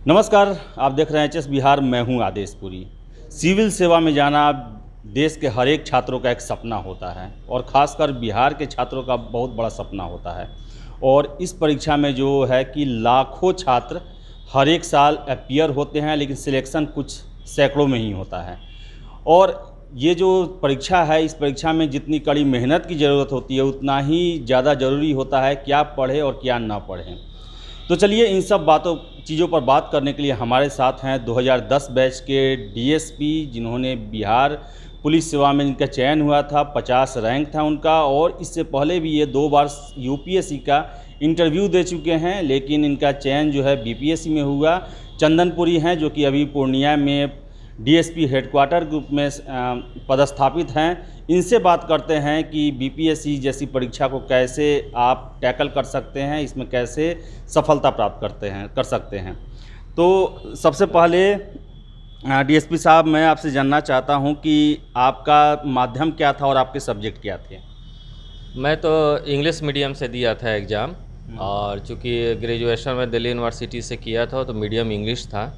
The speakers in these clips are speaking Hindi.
नमस्कार, आप देख रहे हैं एचएस बिहार। मैं हूं आदेशपुरी। सिविल सेवा में जाना देश के हर एक छात्रों का एक सपना होता है और ख़ासकर बिहार के छात्रों का बहुत बड़ा सपना होता है। और इस परीक्षा में जो है कि लाखों छात्र हर एक साल अपीयर होते हैं, लेकिन सिलेक्शन कुछ सैकड़ों में ही होता है। और ये जो परीक्षा है, इस परीक्षा में जितनी कड़ी मेहनत की ज़रूरत होती है, उतना ही ज़्यादा ज़रूरी होता है क्या पढ़ें और क्या ना पढ़ें। तो चलिए इन सब चीज़ों पर बात करने के लिए हमारे साथ हैं 2010 बैच के डीएसपी, जिन्होंने बिहार पुलिस सेवा में इनका चयन हुआ था, 50 रैंक था उनका। और इससे पहले भी ये 2 बार यूपीएससी का इंटरव्यू दे चुके हैं, लेकिन इनका चयन जो है बीपीएससी में हुआ। चंदनपुरी हैं, जो कि अभी पूर्णिया में डीएसपी हेडक्वार्टर ग्रुप में पदस्थापित हैं। इनसे बात करते हैं कि बीपीएससी जैसी परीक्षा को कैसे आप टैकल कर सकते हैं, इसमें कैसे सफलता प्राप्त कर सकते हैं। तो सबसे पहले डीएसपी साहब, मैं आपसे जानना चाहता हूं कि आपका माध्यम क्या था और आपके सब्जेक्ट क्या थे। मैं तो इंग्लिश मीडियम से दिया था एग्ज़ाम, और चूँकि ग्रेजुएशन में दिल्ली यूनिवर्सिटी से किया था तो मीडियम इंग्लिश था,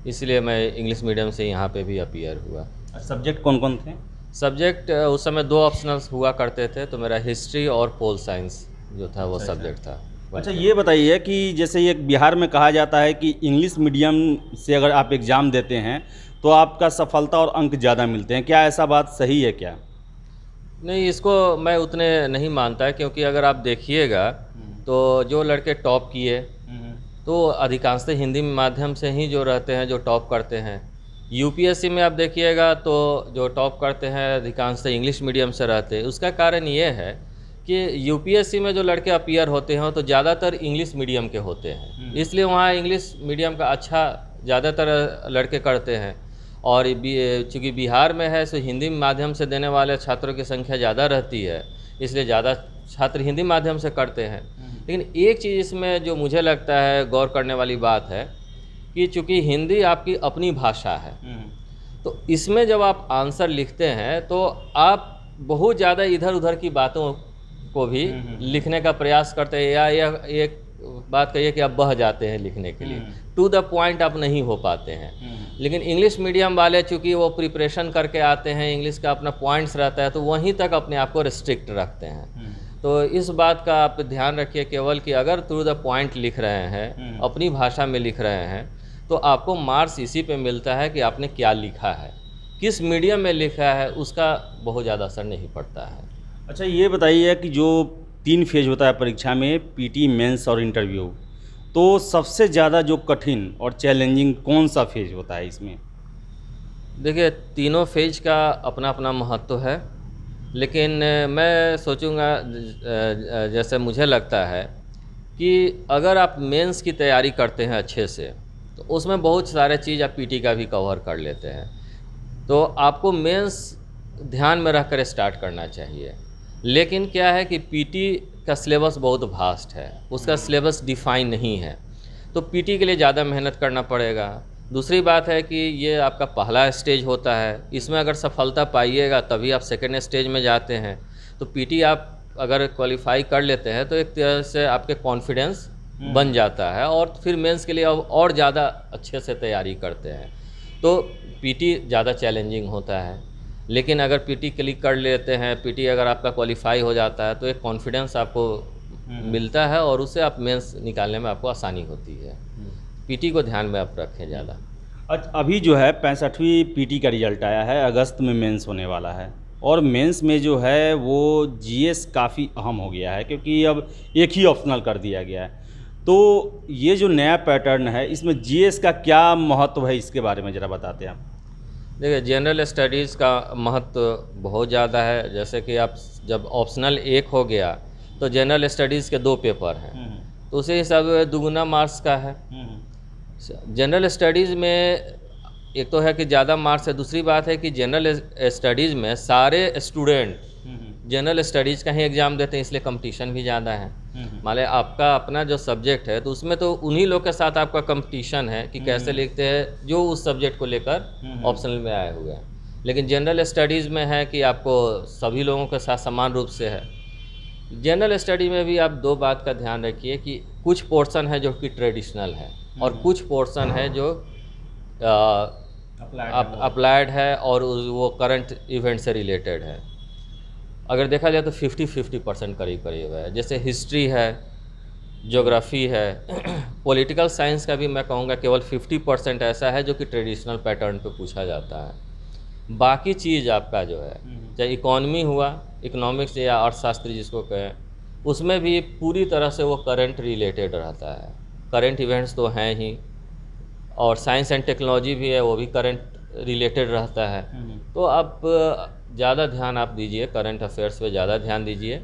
इसलिए मैं इंग्लिश मीडियम से यहाँ पे भी अपीयर हुआ। सब्जेक्ट कौन कौन थे? सब्जेक्ट उस समय 2 ऑप्शनल्स हुआ करते थे, तो मेरा हिस्ट्री और पोल साइंस जो था वो सब्जेक्ट था। अच्छा, ये बताइए कि जैसे ये बिहार में कहा जाता है कि इंग्लिश मीडियम से अगर आप एग्ज़ाम देते हैं तो आपका सफलता और अंक ज़्यादा मिलते हैं, क्या ऐसा बात सही है क्या? नहीं, इसको मैं उतने नहीं मानता है, क्योंकि अगर आप देखिएगा तो जो लड़के टॉप किए तो अधिकांशतः हिंदी माध्यम से ही जो रहते हैं, जो टॉप करते हैं। यूपीएससी में आप देखिएगा तो जो टॉप करते हैं अधिकांशतः इंग्लिश मीडियम से रहते हैं। उसका कारण ये है कि यूपीएससी में जो लड़के अपीयर होते हैं तो ज़्यादातर इंग्लिश मीडियम के होते हैं, इसलिए वहाँ इंग्लिश मीडियम का अच्छा ज़्यादातर लड़के करते हैं। और चूँकि बिहार में है, सो हिंदी माध्यम से देने वाले छात्रों की संख्या ज़्यादा रहती है, इसलिए ज़्यादा छात्र हिंदी माध्यम से करते हैं। लेकिन एक चीज़ इसमें जो मुझे लगता है गौर करने वाली बात है कि चूँकि हिंदी आपकी अपनी भाषा है, तो इसमें जब आप आंसर लिखते हैं तो आप बहुत ज़्यादा इधर उधर की बातों को भी लिखने का प्रयास करते हैं, या यह एक बात कहिए कि आप बह जाते हैं लिखने के लिए, टू द पॉइंट आप नहीं हो पाते हैं। लेकिन इंग्लिश मीडियम वाले चूँकि वो प्रिपरेशन करके आते हैं, इंग्लिश का अपना पॉइंट्स रहता है, तो वहीं तक अपने आप को रिस्ट्रिक्ट रखते हैं। तो इस बात का आप ध्यान रखिए केवल कि अगर टू द पॉइंट लिख रहे हैं, अपनी भाषा में लिख रहे हैं, तो आपको मार्क्स इसी पे मिलता है कि आपने क्या लिखा है, किस मीडियम में लिखा है, उसका बहुत ज़्यादा असर नहीं पड़ता है। अच्छा, ये बताइए कि जो 3 फेज होता है परीक्षा में, पीटी, मेंस और इंटरव्यू, तो सबसे ज़्यादा जो कठिन और चैलेंजिंग कौन सा फेज होता है इसमें? देखिए, तीनों फेज का अपना अपना महत्व है, लेकिन मैं सोचूंगा जैसे मुझे लगता है कि अगर आप मेंस की तैयारी करते हैं अच्छे से, तो उसमें बहुत सारे चीज़ आप पीटी का भी कवर कर लेते हैं। तो आपको मेंस ध्यान में रख कर स्टार्ट करना चाहिए। लेकिन क्या है कि पीटी का सिलेबस बहुत वास्ट है, उसका सिलेबस डिफाइन नहीं है, तो पीटी के लिए ज़्यादा मेहनत करना पड़ेगा। दूसरी बात है कि ये आपका पहला स्टेज होता है, इसमें अगर सफलता पाइएगा तभी आप सेकेंड स्टेज में जाते हैं। तो पीटी आप अगर क्वालिफाई कर लेते हैं तो एक तरह से आपके कॉन्फिडेंस बन जाता है, और फिर मेंस के लिए अब और ज़्यादा अच्छे से तैयारी करते हैं। तो पीटी ज़्यादा चैलेंजिंग होता है, लेकिन अगर पीटी क्लिक कर लेते हैं, पीटी अगर आपका क्वालिफाई हो जाता है, तो एक कॉन्फिडेंस आपको मिलता है और उससे आप मेंस निकालने में आपको आसानी होती है। पीटी को ध्यान में आप रखें ज़्यादा। अभी जो है 65वीं पीटी का रिजल्ट आया है, अगस्त में मेंस होने वाला है। और मेंस में जो है वो जीएस काफ़ी अहम हो गया है, क्योंकि अब एक ही ऑप्शनल कर दिया गया है। तो ये जो नया पैटर्न है, इसमें जीएस का क्या महत्व है, इसके बारे में ज़रा बताते हैं आप। देखिए, जनरल स्टडीज़ का महत्व बहुत ज़्यादा है। जैसे कि आप जब ऑप्शनल 1 हो गया तो जनरल स्टडीज़ के 2 पेपर हैं, तो उसी हिसाब से दुगुना मार्क्स का है। जनरल स्टडीज़ में एक तो है कि ज़्यादा मार्क्स है, दूसरी बात है कि जनरल स्टडीज़ में सारे स्टूडेंट जनरल स्टडीज़ का ही एग्ज़ाम देते हैं, इसलिए कंपटीशन भी ज़्यादा है। मान लें आपका अपना जो सब्जेक्ट है, तो उसमें तो उन्हीं लोग के साथ आपका कंपटीशन है कि कैसे लिखते हैं जो उस सब्जेक्ट को लेकर ऑप्शनल में आए हुए हैं। लेकिन जनरल स्टडीज़ में है कि आपको सभी लोगों के साथ समान रूप से है। जनरल स्टडी में भी आप 2 बात का ध्यान रखिए कि कुछ पोर्शन है जो कि ट्रेडिशनल है, और कुछ पोर्शन है जो अप्लाइड है और वो करंट इवेंट से रिलेटेड है। अगर देखा जाए तो 50-50% करीब करीब है। जैसे हिस्ट्री है, ज्योग्राफी है, पॉलिटिकल साइंस का भी मैं कहूँगा केवल 50% ऐसा है जो कि ट्रेडिशनल पैटर्न पे पूछा जाता है। बाकी चीज़ आपका जो है, चाहे इकोनॉमी हुआ, इकोनॉमिक्स या अर्थशास्त्री जिसको कहें, उसमें भी पूरी तरह से वो करंट रिलेटेड रहता है। करंट इवेंट्स तो हैं ही, और साइंस एंड टेक्नोलॉजी भी है, वो भी करंट रिलेटेड रहता है। तो आप ज़्यादा ध्यान आप दीजिए, करंट अफेयर्स पे ज़्यादा ध्यान दीजिए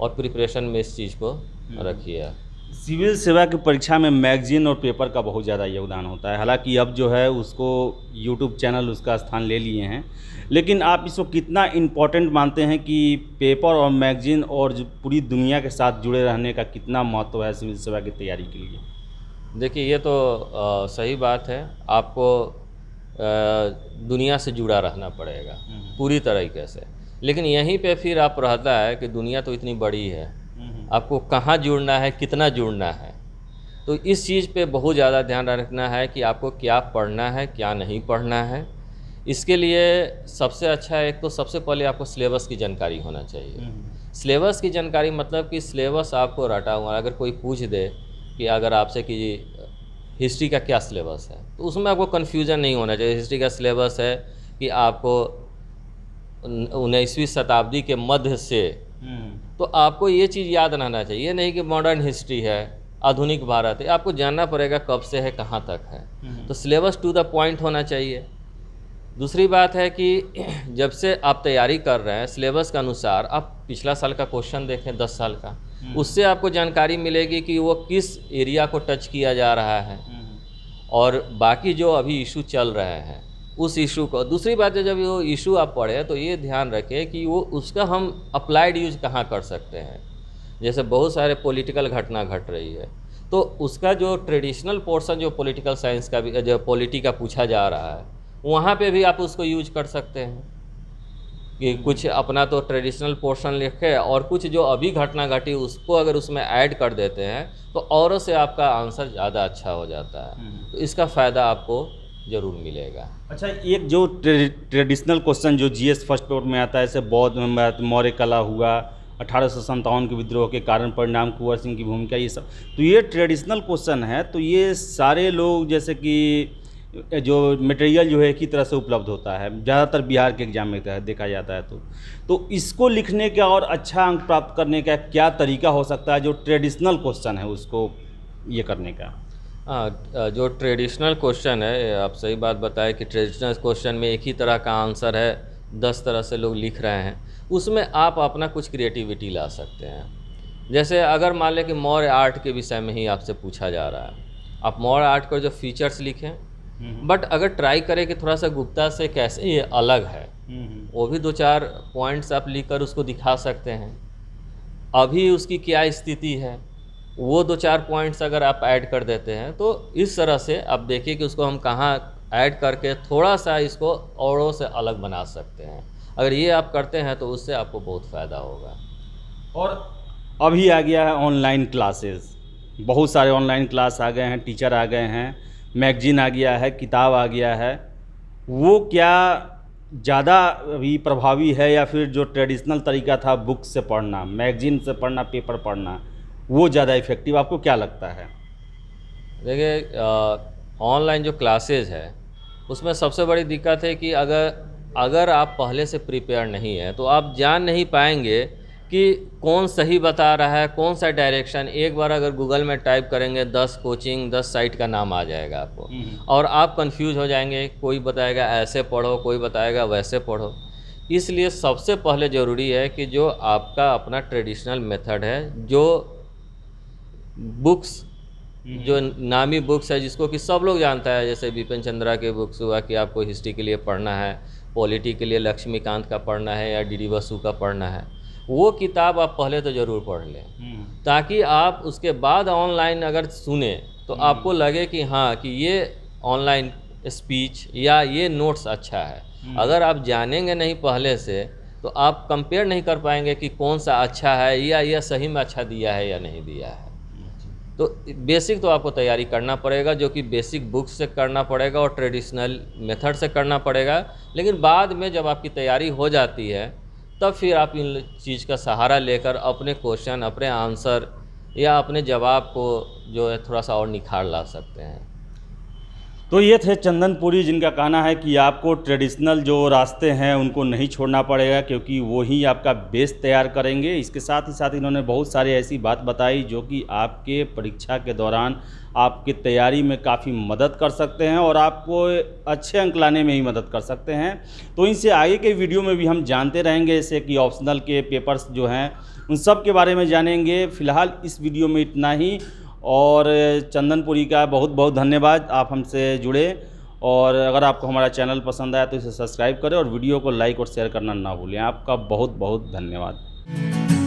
और प्रिपरेशन में इस चीज़ को रखिए। सिविल सेवा की परीक्षा में मैगजीन और पेपर का बहुत ज़्यादा योगदान होता है। हालांकि अब जो है उसको यूट्यूब चैनल उसका स्थान ले लिए हैं, लेकिन आप इसको कितना इम्पोर्टेंट मानते हैं कि पेपर और मैगजीन और जो पूरी दुनिया के साथ जुड़े रहने का कितना महत्व है सिविल सेवा की तैयारी के लिए? देखिए, ये तो सही बात है। आपको दुनिया से जुड़ा रहना पड़ेगा पूरी तरीके से, लेकिन यहीं पे फिर आप रहता है कि दुनिया तो इतनी बड़ी है, आपको कहाँ जुड़ना है, कितना जुड़ना है। तो इस चीज़ पे बहुत ज़्यादा ध्यान रखना है कि आपको क्या पढ़ना है, क्या नहीं पढ़ना है। इसके लिए सबसे अच्छा है, एक तो सबसे पहले आपको सिलेबस की जानकारी होना चाहिए। सिलेबस की जानकारी मतलब कि सिलेबस आपको रटा हुआ। अगर कोई पूछ दे कि अगर आपसे कि हिस्ट्री का क्या सिलेबस है, तो उसमें आपको कन्फ्यूज़न नहीं होना चाहिए। हिस्ट्री का सिलेबस है कि आपको 19वीं शताब्दी के मध्य से, तो आपको ये चीज़ याद रहना चाहिए। ये नहीं कि मॉडर्न हिस्ट्री है, आधुनिक भारत है। आपको जानना पड़ेगा कब से है, कहाँ तक है। तो सिलेबस टू द पॉइंट होना चाहिए। दूसरी बात है कि जब से आप तैयारी कर रहे हैं, सिलेबस के अनुसार आप पिछला साल का क्वेश्चन देखें, 10 साल का, उससे आपको जानकारी मिलेगी कि वो किस एरिया को टच किया जा रहा है और बाकी जो अभी इशू चल रहे हैं उस इशू को। दूसरी बात है, जब वो इशू आप पढ़े तो ये ध्यान रखें कि वो उसका हम अप्लाइड यूज कहाँ कर सकते हैं। जैसे बहुत सारे पॉलिटिकल घटना घट रही है, तो उसका जो ट्रेडिशनल पोर्शन जो पॉलिटिकल साइंस का भी, जो पॉलिटी का पूछा जा रहा है, वहाँ पे भी आप उसको यूज कर सकते हैं कि कुछ अपना तो ट्रेडिशनल पोर्शन लिखे और कुछ जो अभी घटना घटी उसको अगर उसमें ऐड कर देते हैं तो औरों से आपका आंसर ज़्यादा अच्छा हो जाता है। तो इसका फ़ायदा आपको ज़रूर मिलेगा। अच्छा, एक जो ट्रेडिशनल क्वेश्चन जो जीएस फर्स्ट पेपर में आता है, जैसे बौद्ध मौर्य कला हुआ, 1857 के विद्रोह के कारण परिणाम, कुंवर सिंह की भूमिका, ये सब, तो ये ट्रेडिशनल क्वेश्चन है। तो ये सारे लोग, जैसे कि जो मटेरियल जो है एक ही तरह से उपलब्ध होता है, ज़्यादातर बिहार के एग्जाम में देखा जाता है। तो इसको लिखने का और अच्छा अंक प्राप्त करने का क्या तरीका हो सकता है, जो ट्रेडिशनल क्वेश्चन है उसको ये करने का? हाँ, जो ट्रेडिशनल क्वेश्चन है, आप सही बात बताएं कि ट्रेडिशनल क्वेश्चन में एक ही तरह का आंसर है, 10 तरह से लोग लिख रहे हैं। उसमें आप अपना कुछ क्रिएटिविटी ला सकते हैं। जैसे अगर मान लें कि मौर्य आर्ट के विषय में ही आपसे पूछा जा रहा है, आप मौर्य आर्ट का जो फीचर्स लिखें, बट अगर ट्राई करें कि थोड़ा सा गुप्ता से कैसे ये अलग है, वो भी 2-4 पॉइंट्स आप लिख कर उसको दिखा सकते हैं। अभी उसकी क्या स्थिति है, वो 2-4 पॉइंट्स अगर आप ऐड कर देते हैं, तो इस तरह से आप देखिए कि उसको हम कहाँ ऐड करके थोड़ा सा इसको औरों से अलग बना सकते हैं। अगर ये आप करते हैं तो उससे आपको बहुत फ़ायदा होगा। और अभी आ गया है ऑनलाइन क्लासेस, बहुत सारे ऑनलाइन क्लास आ गए हैं, टीचर आ गए हैं, मैगजीन आ गया है, किताब आ गया है। वो क्या ज़्यादा अभी प्रभावी है, या फिर जो ट्रेडिशनल तरीका था बुक से पढ़ना, मैगजीन से पढ़ना, पेपर पढ़ना, वो ज़्यादा इफ़ेक्टिव? आपको क्या लगता है? देखिए, ऑनलाइन जो क्लासेज है उसमें सबसे बड़ी दिक्कत है कि अगर आप पहले से प्रिपेयर नहीं है तो आप जान नहीं पाएंगे कि कौन सही बता रहा है, कौन सा डायरेक्शन। एक बार अगर गूगल में टाइप करेंगे 10 कोचिंग, 10 साइट का नाम आ जाएगा आपको, और आप कंफ्यूज हो जाएंगे। कोई बताएगा ऐसे पढ़ो, कोई बताएगा वैसे पढ़ो। इसलिए सबसे पहले ज़रूरी है कि जो आपका अपना ट्रेडिशनल मेथड है, जो बुक्स, जो नामी बुक्स है जिसको कि सब लोग जानता है, जैसे बिपिन चंद्रा के बुक्स हुआ कि आपको हिस्ट्री के लिए पढ़ना है, पॉलिटी के लिए लक्ष्मीकांत का पढ़ना है या डी बसु का पढ़ना है, वो किताब आप पहले तो ज़रूर पढ़ लें, ताकि आप उसके बाद ऑनलाइन अगर सुने तो आपको लगे कि हाँ, कि ये ऑनलाइन स्पीच या ये नोट्स अच्छा है। अगर आप जानेंगे नहीं पहले से तो आप कंपेयर नहीं कर पाएंगे कि कौन सा अच्छा है या यह सही में अच्छा दिया है या नहीं दिया है। तो बेसिक तो आपको तैयारी करना पड़ेगा, जो कि बेसिक बुक्स से करना पड़ेगा और ट्रेडिशनल मेथड से करना पड़ेगा। लेकिन बाद में जब आपकी तैयारी हो जाती है तब फिर आप इन चीज़ का सहारा लेकर अपने क्वेश्चन, अपने आंसर या अपने जवाब को जो है थोड़ा सा और निखार ला सकते हैं। तो ये थे चंदनपुरी, जिनका कहना है कि आपको ट्रेडिशनल जो रास्ते हैं उनको नहीं छोड़ना पड़ेगा, क्योंकि वो ही आपका बेस तैयार करेंगे। इसके साथ ही साथ इन्होंने बहुत सारी ऐसी बात बताई जो कि आपके परीक्षा के दौरान आपकी तैयारी में काफ़ी मदद कर सकते हैं और आपको अच्छे अंक लाने में ही मदद कर सकते हैं। तो इनसे आगे के वीडियो में भी हम जानते रहेंगे, जैसे कि ऑप्शनल के पेपर्स जो हैं उन सब के बारे में जानेंगे। फ़िलहाल इस वीडियो में इतना ही, और चंदनपुरी का बहुत बहुत धन्यवाद, आप हमसे जुड़े। और अगर आपको हमारा चैनल पसंद आया तो इसे सब्सक्राइब करें और वीडियो को लाइक और शेयर करना ना भूलें। आपका बहुत बहुत धन्यवाद।